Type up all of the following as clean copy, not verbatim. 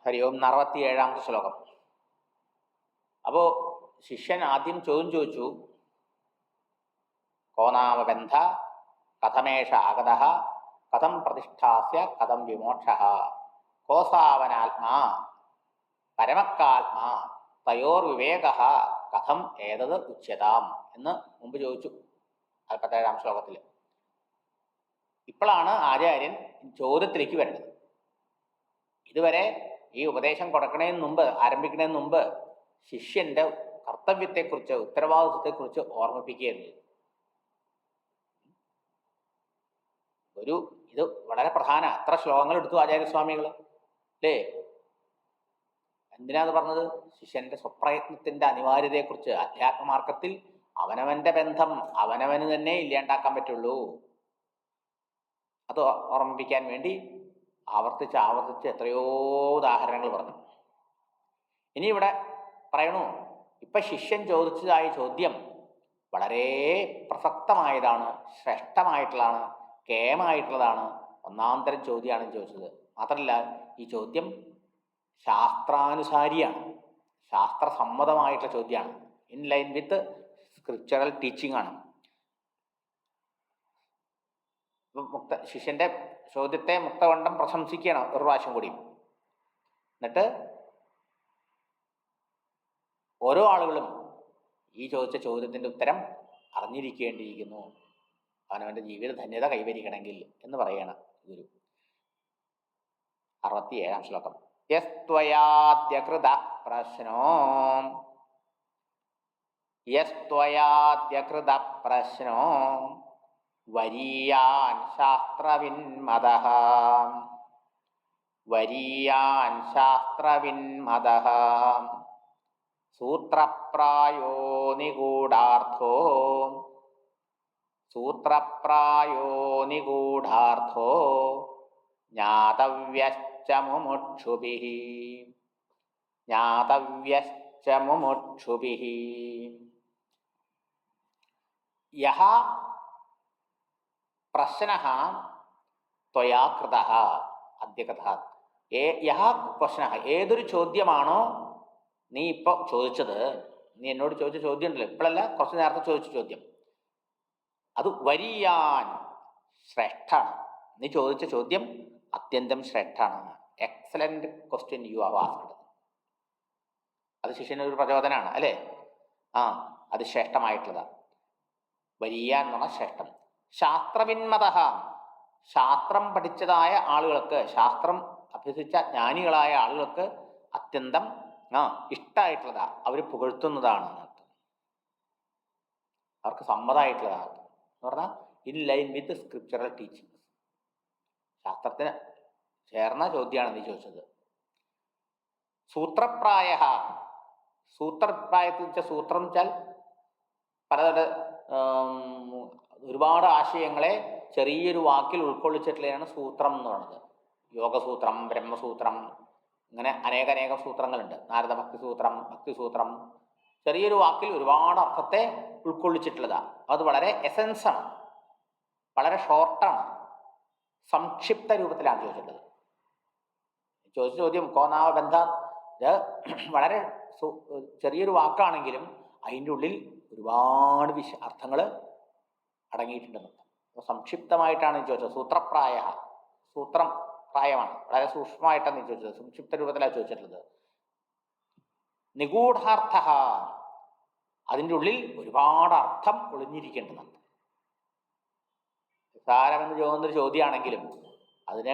ഹരി ഓം. 67-ാമത്തെ ശ്ലോകം. അപ്പോൾ ശിഷ്യൻ ആദ്യം ചോദ്യം ചോദിച്ചു, കോ നാമ ബന്ധ, കഥമേഷ ആഗത, കഥം പ്രതിഷ്ഠാസ്യ, കഥം വിമോക്ഷ, കോസാവനാത്മാ പരമക്കാത്മാ തയോർ വിവേക കഥം ഏതത് ഉച്യതാം എന്ന് മുമ്പ് ചോദിച്ചു 47-ാം ശ്ലോകത്തിൽ. ഇപ്പോഴാണ് ആചാര്യൻ ചോദ്യത്തിലേക്ക് വരുന്നത്. ഇതുവരെ ഈ ഉപദേശം കൊടുക്കുന്നതിന് മുമ്പ്, ആരംഭിക്കുന്നതിന് മുമ്പ് ശിഷ്യന്റെ കർത്തവ്യത്തെക്കുറിച്ച്, ഉത്തരവാദിത്വത്തെക്കുറിച്ച് ഓർമ്മിപ്പിക്കുകയായിരുന്നു. ഇത് വളരെ പ്രധാന. എത്ര ശ്ലോകങ്ങൾ എടുത്തു ആചാര്യസ്വാമികൾ അല്ലേ? എന്തിനാത് പറഞ്ഞത്? ശിഷ്യന്റെ സ്വപ്രയത്നത്തിന്റെ അനിവാര്യതയെക്കുറിച്ച്. അധ്യാത്മമാർഗത്തിൽ അവനവന്റെ ബന്ധം അവനവന് തന്നെ ഇല്ലാണ്ടാക്കാൻ പറ്റുള്ളൂ. അത് ഓർമ്മിപ്പിക്കാൻ വേണ്ടി ആവർത്തിച്ച് എത്രയോ ഉദാഹരണങ്ങൾ പറഞ്ഞു. ഇനി ഇവിടെ പറയണു, ഇപ്പൊ ശിഷ്യൻ ചോദിച്ചതായ ചോദ്യം വളരെ പ്രസക്തമായതാണ്, ശ്രേഷ്ഠമായിട്ടുള്ളതാണ്, കേമായിട്ടുള്ളതാണ്. ഒന്നാന്തരം ചോദ്യമാണ് ചോദിച്ചത്. മാത്രമല്ല, ഈ ചോദ്യം ശാസ്ത്രാനുസാരിയാണ്, ശാസ്ത്രസമ്മതമായിട്ടുള്ള ചോദ്യമാണ്. In line with scriptural teaching ആണ്. ശിഷ്യന്റെ ചോദ്യത്തെ മുക്തകണ്ഠം പ്രശംസിക്കണം ഒരു പ്രാവശ്യം കൂടി. എന്നിട്ട് ഓരോ ആളുകളും ഈ ചോദിച്ച ചോദ്യത്തിന്റെ ഉത്തരം അറിഞ്ഞിരിക്കേണ്ടിയിരിക്കുന്നു, അവനവന്റെ ജീവിത ധന്യത കൈവരിക്കണമെങ്കിൽ എന്ന് പറയണം ഗുരു. 67-ാം ശ്ലോകം. യസ്ത്വയാദ്യകൃത പ്രശ്നോ വരീയാൻ ശാസ്ത്രവിന്മതഃ സൂത്രപ്രായോ നിഗൂഢാർത്ഥോ ജ്ഞാതവ്യശ്ച മുമുക്ഷുഭിഃ. യഹ പ്രശ്നഃ ത്വയാ കൃതഃ അദ്യ കഥഃ. യഹ പ്രശ്നഃ, ഏതൊരു ചോദ്യമാണോ നീ ഇപ്പോൾ ചോദിച്ചത്, നീ എന്നോട് ചോദിച്ച ചോദ്യം ഉണ്ടല്ലോ, ഇപ്പോഴല്ല കുറച്ച് നേരത്തെ ചോദിച്ച ചോദ്യം, അത് വരീയാൻ ശ്രേഷ്ഠാണ്. നീ ചോദിച്ച ചോദ്യം അത്യന്തം ശ്രേഷ്ഠാണ്. Excellent question you have asked. അത് ശിഷ്യനൊരു പ്രചോദനമാണ് അല്ലേ? അത് ശ്രേഷ്ഠമായിട്ടുള്ളതാണ്. വരീയാൻ എന്ന് പറഞ്ഞാൽ ശ്രേഷ്ഠം. ശാസ്ത്രവിന്മതഃ, ശാസ്ത്രം പഠിച്ചതായ ആളുകൾക്ക്, ശാസ്ത്രം അഭ്യസിച്ച ജ്ഞാനികളായ ആളുകൾക്ക് അത്യന്തം ഇഷ്ടമായിട്ടുള്ളതാ, അവർ പുകഴ്ത്തുന്നതാണ്, അവർക്ക് സമ്മതമായിട്ടുള്ളതാണ് എന്ന് പറഞ്ഞാൽ in line with scriptural teaching. ശാസ്ത്രത്തിന് ചേർന്ന ചോദ്യമാണ് നീ ചോദിച്ചത്. സൂത്രപ്രായ, സൂത്രപ്രായത്തിൽ വെച്ചാൽ, സൂത്രം വെച്ചാൽ പലതര ഒരുപാട് ആശയങ്ങളെ ചെറിയൊരു വാക്കിൽ ഉൾക്കൊള്ളിച്ചിട്ടുള്ളതാണ് സൂത്രം എന്ന് പറയുന്നത്. യോഗസൂത്രം, ബ്രഹ്മസൂത്രം, ഇങ്ങനെ അനേകം സൂത്രങ്ങളുണ്ട്. നാരദ ഭക്തിസൂത്രം, ഭക്തിസൂത്രം. ചെറിയൊരു വാക്കിൽ ഒരുപാട് അർത്ഥത്തെ ഉൾക്കൊള്ളിച്ചിട്ടുള്ളതാണ്. അത് വളരെ എസൻസാണ്, വളരെ ഷോർട്ടാണ്, സംക്ഷിപ്ത രൂപത്തിലാണ് ചോദിച്ചിട്ടുള്ളത്. ചോദിച്ച ചോദ്യം കോ നാമ ബന്ധ, ഇത് വളരെ ചെറിയൊരു വാക്കാണെങ്കിലും അതിൻ്റെ ഉള്ളിൽ ഒരുപാട് അർത്ഥങ്ങൾ അടങ്ങിയിട്ടുണ്ടെന്ന്. അപ്പോൾ സംക്ഷിപ്തമായിട്ടാണ് ചോദിച്ചത്. സൂത്രപ്രായ, സൂത്രം പ്രായമാണ്, വളരെ സൂക്ഷ്മമായിട്ടാണ് നീ ചോദിച്ചത്, സംക്ഷിപ്ത രൂപത്തിലാണ് ചോദിച്ചിട്ടുള്ളത്. നിഗൂഢാർത്ഥ, അതിൻ്റെ ഉള്ളിൽ ഒരുപാട് അർത്ഥം ഒളിഞ്ഞിരിക്കേണ്ടതുണ്ട്. നിസ്സാരമെന്ന് ചോദിക്കുന്നൊരു ചോദ്യമാണെങ്കിലും അതിനെ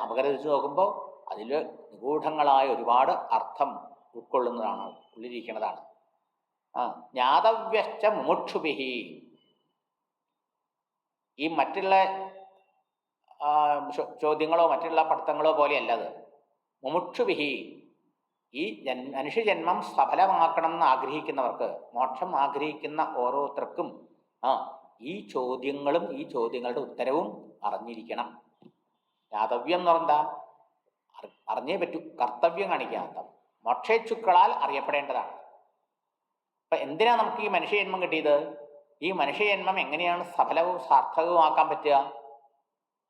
അപഗ്രഥിച്ച് നോക്കുമ്പോൾ അതിൽ നിഗൂഢങ്ങളായ ഒരുപാട് അർത്ഥം ഉൾക്കൊള്ളുന്നതാണ്, ഉള്ളിരിക്കുന്നതാണ്. ജ്ഞാതവ്യശ്ച മുമുക്ഷുഭിഃ, ഈ മറ്റുള്ള ചോദ്യങ്ങളോ മറ്റുള്ള പഠിത്തങ്ങളോ പോലെയല്ല അത്. മുമുക്ഷുഭിഃ, ഈ മനുഷ്യജന്മം സഫലമാക്കണം എന്ന് ആഗ്രഹിക്കുന്നവർക്ക്, മോക്ഷം ആഗ്രഹിക്കുന്ന ഓരോരുത്തർക്കും ഈ ചോദ്യങ്ങളും ഈ ചോദ്യങ്ങളുടെ ഉത്തരവും അറിഞ്ഞിരിക്കണം. ജ്ഞാതവ്യം എന്ന് പറഞ്ഞാൽ അറിഞ്ഞേ പറ്റൂ, കർത്തവ്യം കാണിക്കാത്ത മോക്ഷേച്ഛുക്കളാൽ അറിയപ്പെടേണ്ടതാണ്. അപ്പൊ എന്തിനാ നമുക്ക് ഈ മനുഷ്യജന്മം കിട്ടിയത്? ഈ മനുഷ്യജന്മം എങ്ങനെയാണ് സഫലവും സാർത്ഥകവുമാക്കാൻ പറ്റുക?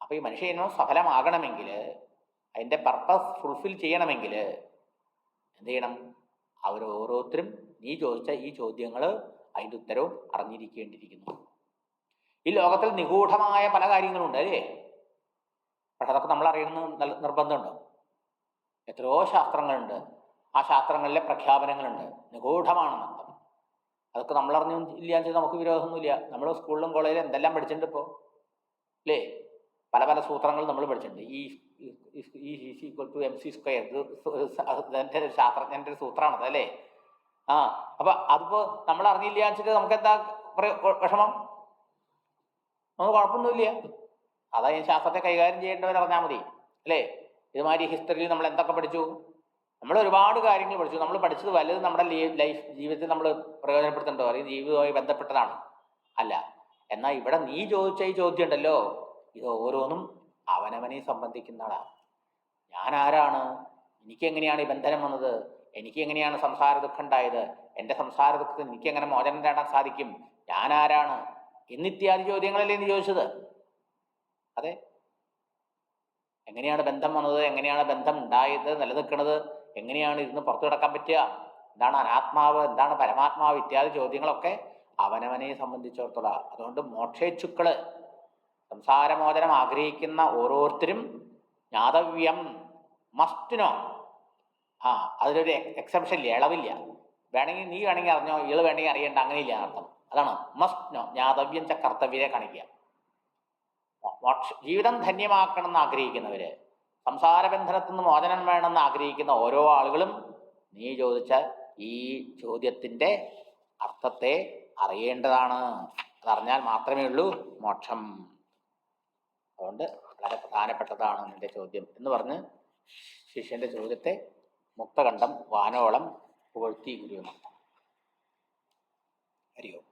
അപ്പൊ ഈ മനുഷ്യജന്മം സഫലമാകണമെങ്കിൽ അതിൻ്റെ പർപ്പസ് ഫുൾഫിൽ ചെയ്യണമെങ്കിൽ എന്ത് ചെയ്യണം? അവരോരോരുത്തരും നീ ചോദിച്ച ഈ ചോദ്യങ്ങൾ അതിൻ്റെ ഉത്തരവും അറിഞ്ഞിരിക്കേണ്ടിയിരിക്കുന്നു. ഈ ലോകത്തിൽ നിഗൂഢമായ പല കാര്യങ്ങളുണ്ട് അല്ലേ? പക്ഷെ അതൊക്കെ നമ്മൾ അറിയണമെന്ന് നിർബന്ധമുണ്ടോ? എത്രയോ ശാസ്ത്രങ്ങളുണ്ട്, ആ ശാസ്ത്രങ്ങളിലെ പ്രഖ്യാപനങ്ങളുണ്ട്, നിഗൂഢമാണെന്നർത്ഥം. അതൊക്കെ നമ്മളറിഞ്ഞു ഇല്ലാന്ന് വെച്ചാൽ നമുക്ക് വിരോധമൊന്നുമില്ല. നമ്മൾ സ്കൂളിലും കോളേജിലും എന്തെല്ലാം പഠിച്ചിട്ടുണ്ട് ഇപ്പോൾ അല്ലേ? പല പല സൂത്രങ്ങൾ നമ്മൾ പഠിച്ചിട്ടുണ്ട്. E=mc², എൻ്റെ ഒരു ശാസ്ത്രജ്ഞൻ്റെ ഒരു സൂത്രമാണത് അല്ലേ? അപ്പൊ അതിപ്പോ നമ്മൾ അറിഞ്ഞില്ല വെച്ചിട്ട് നമുക്ക് എന്താ വിഷമം? നമുക്ക് കുഴപ്പമൊന്നുമില്ല. അതായത് ശാസ്ത്രത്തെ കൈകാര്യം ചെയ്യേണ്ടവരറിഞ്ഞാൽ മതി അല്ലേ? ഇതുമാതിരി ഹിസ്റ്ററിയിൽ നമ്മൾ എന്തൊക്കെ പഠിച്ചു? നമ്മൾ ഒരുപാട് കാര്യങ്ങൾ പഠിച്ചു. നമ്മൾ പഠിച്ചത് വലുത് നമ്മുടെ ജീവിതത്തിൽ നമ്മൾ പ്രയോജനപ്പെടുത്തുന്നുണ്ടോ? അല്ലെങ്കിൽ ജീവിതവുമായി ബന്ധപ്പെട്ടതാണ് അല്ല. എന്നാൽ ഇവിടെ നീ ചോദിച്ച ഈ ചോദ്യം ഉണ്ടല്ലോ, ഇത് ഓരോന്നും അവനവനെ സംബന്ധിക്കുന്നതാണ്. ഞാൻ ആരാണ്? എനിക്കെങ്ങനെയാണ് ഈ ബന്ധനം വന്നത്? എനിക്ക് എങ്ങനെയാണ് സംസാര ദുഃഖം ഉണ്ടായത്? എൻ്റെ സംസാര ദുഃഖത്തിന് എനിക്ക് എങ്ങനെ മോചനം നേടാൻ സാധിക്കും? ഞാൻ ആരാണ്? എന്നിത്യാദി ചോദ്യങ്ങളല്ലേ നീ ചോദിച്ചത്? അതെ. എങ്ങനെയാണ് ബന്ധം വന്നത്? എങ്ങനെയാണ് ബന്ധം ഉണ്ടായത്, നിലനിൽക്കുന്നത്? എങ്ങനെയാണ് ഇരുന്ന് പുറത്തു കിടക്കാൻ പറ്റുക? എന്താണ് അനാത്മാവ്? എന്താണ് പരമാത്മാവ്? ഇത്യാദി ചോദ്യങ്ങളൊക്കെ അവനവനെ സംബന്ധിച്ചിടത്തോളം. അതുകൊണ്ട് മോക്ഷേച്ഛുക്കള്, സംസാരമോചനം ആഗ്രഹിക്കുന്ന ഓരോരുത്തരും ജ്ഞാതവ്യം, മസ്റ്റ് നോ. അതിലൊരു എക്സെപ്ഷൻ ഇല്ല, ഇളവില്ല. വേണമെങ്കിൽ നീ വേണമെങ്കിൽ അറിഞ്ഞോ, ഇയാൾ വേണമെങ്കിൽ അറിയണ്ട, അങ്ങനെയില്ല അർത്ഥം. അതാണ് മസ്റ്റ് നോ. ജ്ഞാതവ്യം ച കർത്തവ്യരെ കാണിക്കുക. ജീവിതം ധന്യമാക്കണം എന്ന് ആഗ്രഹിക്കുന്നവര്, സംസാരബന്ധനത്തിൽ നിന്ന് മോചനം വേണമെന്ന് ആഗ്രഹിക്കുന്ന ഓരോ ആളുകളും നീ ചോദിച്ച ഈ ചോദ്യത്തിൻ്റെ അർത്ഥത്തെ അറിയേണ്ടതാണ്. അതറിഞ്ഞാൽ മാത്രമേ ഉള്ളൂ മോക്ഷം. അതുകൊണ്ട് വളരെ പ്രധാനപ്പെട്ടതാണ് നിന്റെ ചോദ്യം എന്ന് പറഞ്ഞ് ശിഷ്യന്റെ ചോദ്യത്തെ മുക്തകണ്ഠം വാനോളം പുകഴ്ത്തി ഗുരു. ഹരി ഓം.